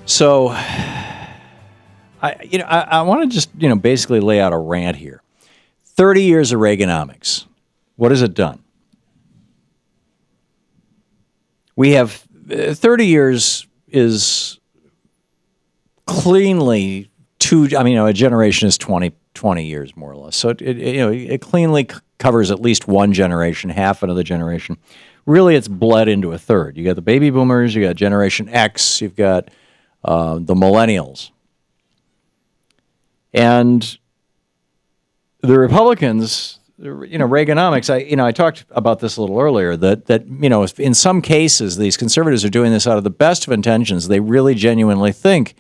So, I want to just, basically lay out a rant here. 30 years of Reaganomics. What has it done? We have 30 years is cleanly a generation is 20 years more or less. So it cleanly covers at least one generation, half another generation. Really, it's bled into a third. You got the baby boomers, you got Generation X, you've got the millennials. And the Republicans, Reaganomics, I talked about this a little earlier, that in some cases, these conservatives are doing this out of the best of intentions. They really genuinely think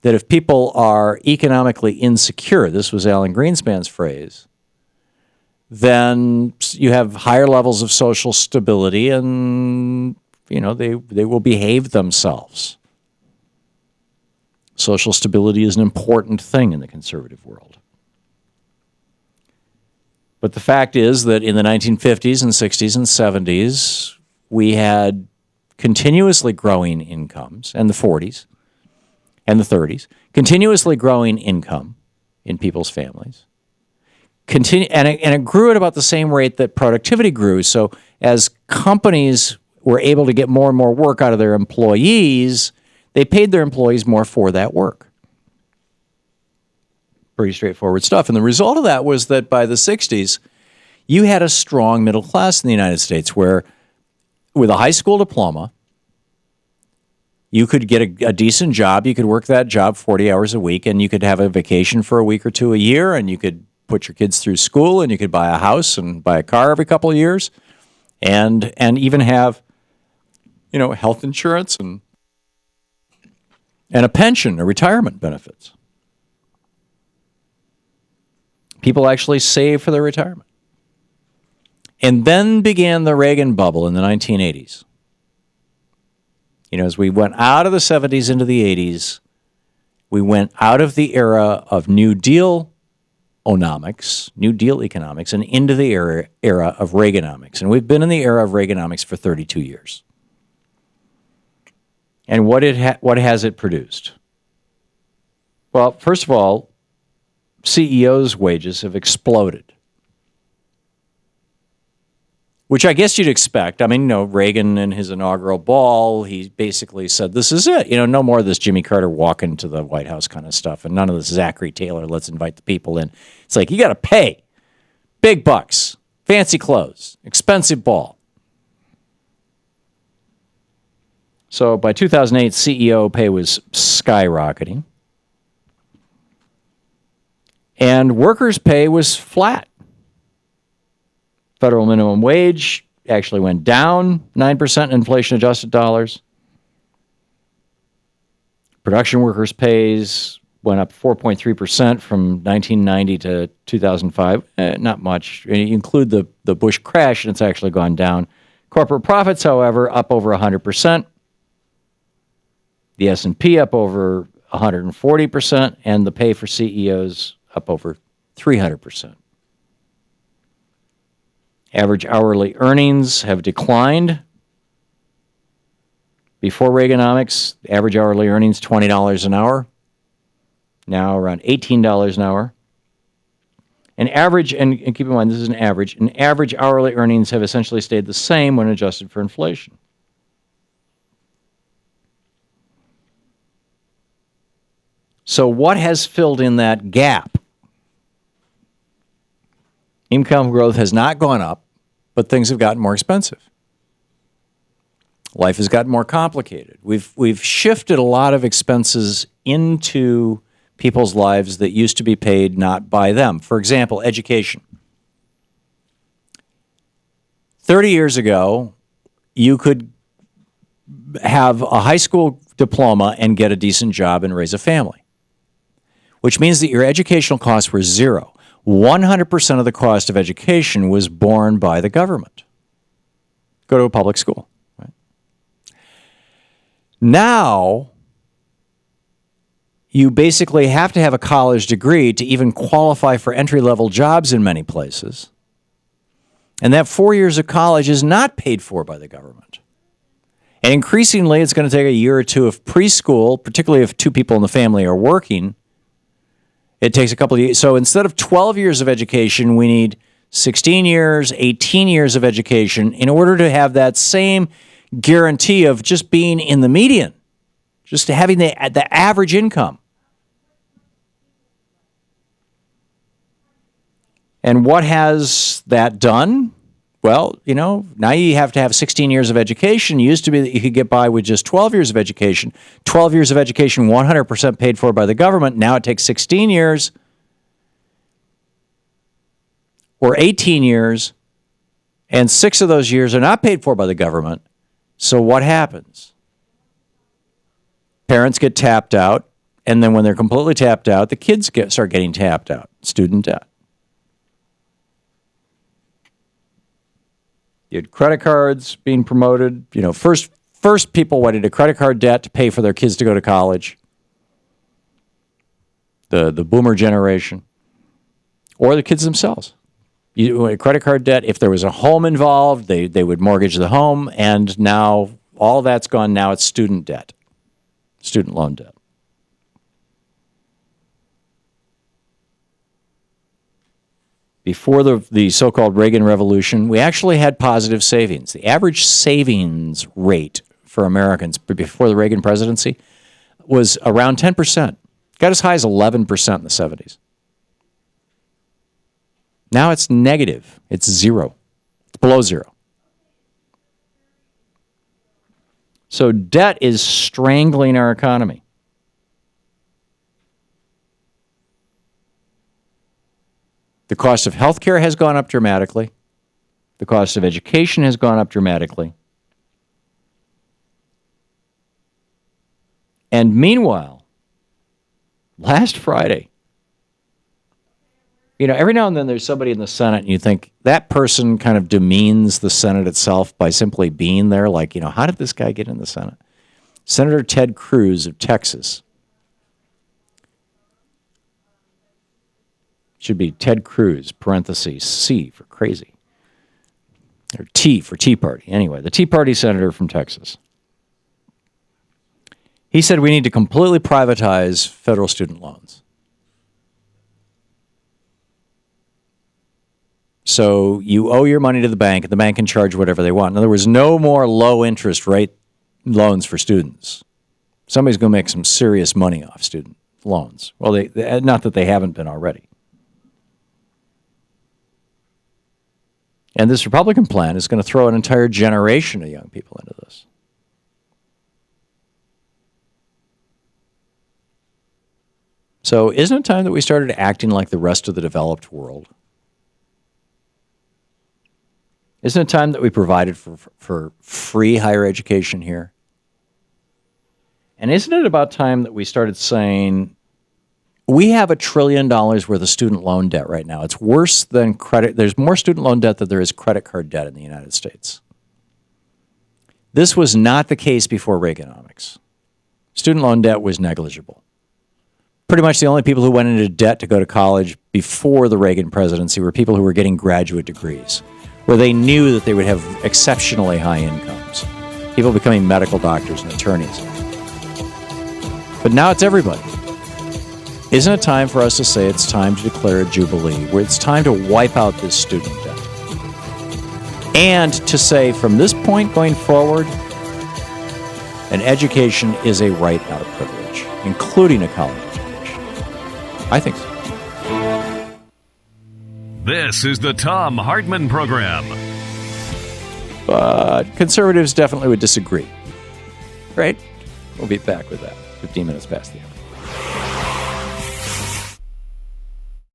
that if people are economically insecure, this was Alan Greenspan's phrase, then you have higher levels of social stability and, they will behave themselves. Social stability is an important thing in the conservative world. But the fact is that in the 1950s and 60s and 70s, we had continuously growing incomes, and the 40s and the 30s, continuously growing income in people's families. And it grew at about the same rate that productivity grew. So as companies were able to get more and more work out of their employees, they paid their employees more for that work. Pretty straightforward stuff. And the result of that was that by the 60s, you had a strong middle class in the United States where, with a high school diploma, you could get a decent job. You could work that job 40 hours a week, and you could have a vacation for a week or two a year, and you could put your kids through school, and you could buy a house and buy a car every couple of years, and even have, health insurance and a pension or retirement benefits. People actually save for their retirement. And then began the Reagan bubble in the 1980s. As we went out of the 70s into the 80s, we went out of the era of New Deal economics, and into the era of Reaganomics. And we've been in the era of Reaganomics for 32 years. And what has it produced? Well, first of all, CEOs' wages have exploded, which I guess you'd expect. Reagan in his inaugural ball, he basically said, this is it. No more of this Jimmy Carter walking to the White House kind of stuff, and none of this Zachary Taylor, let's invite the people in. It's like, you got to pay. Big bucks, fancy clothes, expensive ball. So by 2008, CEO pay was skyrocketing. And workers' pay was flat. Federal minimum wage actually went down 9% in inflation-adjusted dollars. Production workers' pays went up 4.3% from 1990 to 2005. Not much. You include the Bush crash, and it's actually gone down. Corporate profits, however, up over 100%. The S&P up over 140%, and the pay for CEOs up over 300%. Average hourly earnings have declined. Before Reaganomics, average hourly earnings $20 an hour. Now around $18 an hour. And keep in mind this is an average hourly earnings have essentially stayed the same when adjusted for inflation. So what has filled in that gap? Income growth has not gone up, but things have gotten more expensive. Life has gotten more complicated. We've shifted a lot of expenses into people's lives that used to be paid not by them. For example, education. 30 years ago, you could have a high school diploma and get a decent job and raise a family, which means that your educational costs were zero. 100% of the cost of education was borne by the government. Go to a public school. Right? Now, you basically have to have a college degree to even qualify for entry-level jobs in many places. And that 4 years of college is not paid for by the government. And increasingly, it's going to take a year or two of preschool, particularly if two people in the family are working. It takes a couple of years. So instead of 12 years of education, we need 16 years, 18 years of education in order to have that same guarantee of just being in the median, just having the average income. And what has that done? Well, now you have to have 16 years of education. It used to be that you could get by with just 12 years of education. 12 years of education, 100% paid for by the government. Now it takes 16 years or 18 years, and 6 of those years are not paid for by the government. So what happens? Parents get tapped out, and then when they're completely tapped out, the kids start getting tapped out. Student debt. You had credit cards being promoted. First people wanted a credit card debt to pay for their kids to go to college. The boomer generation. Or the kids themselves. A credit card debt, if there was a home involved, they would mortgage the home, and now all that's gone. Now it's student debt. Student loan debt. Before the so-called Reagan Revolution, we actually had positive savings. The average savings rate for Americans before the Reagan presidency was around 10%. Got as high as 11% in the 70s. Now it's negative. It's zero. It's below zero. So debt is strangling our economy. The cost of healthcare has gone up dramatically. The cost of education has gone up dramatically. And meanwhile, last Friday, every now and then there's somebody in the Senate and you think that person kind of demeans the Senate itself by simply being there. Like, how did this guy get in the Senate? Senator Ted Cruz of Texas. Should be Ted Cruz, parentheses, C for crazy. Or T for Tea Party. Anyway, the Tea Party senator from Texas. He said we need to completely privatize federal student loans. So you owe your money to the bank, and the bank can charge whatever they want. In other words, no more low-interest rate loans for students. Somebody's going to make some serious money off student loans. Well, not that they haven't been already. And this Republican plan is going to throw an entire generation of young people into this. So isn't it time that we started acting like the rest of the developed world? Isn't it time that we provided for free higher education here? And isn't it about time that we started saying, we have $1 trillion worth of student loan debt right now. It's worse than credit. There's more student loan debt than there is credit card debt in the United States. This was not the case before Reaganomics. Student loan debt was negligible. Pretty much the only people who went into debt to go to college before the Reagan presidency were people who were getting graduate degrees, where they knew that they would have exceptionally high incomes. People becoming medical doctors and attorneys. But now it's everybody. Isn't it time for us to say it's time to declare a jubilee, where it's time to wipe out this student debt? And to say from this point going forward, an education is a right, not a privilege, including a college education. I think so. This is the Thom Hartmann Program. But conservatives definitely would disagree. Right? We'll be back with that. 15 minutes past the hour.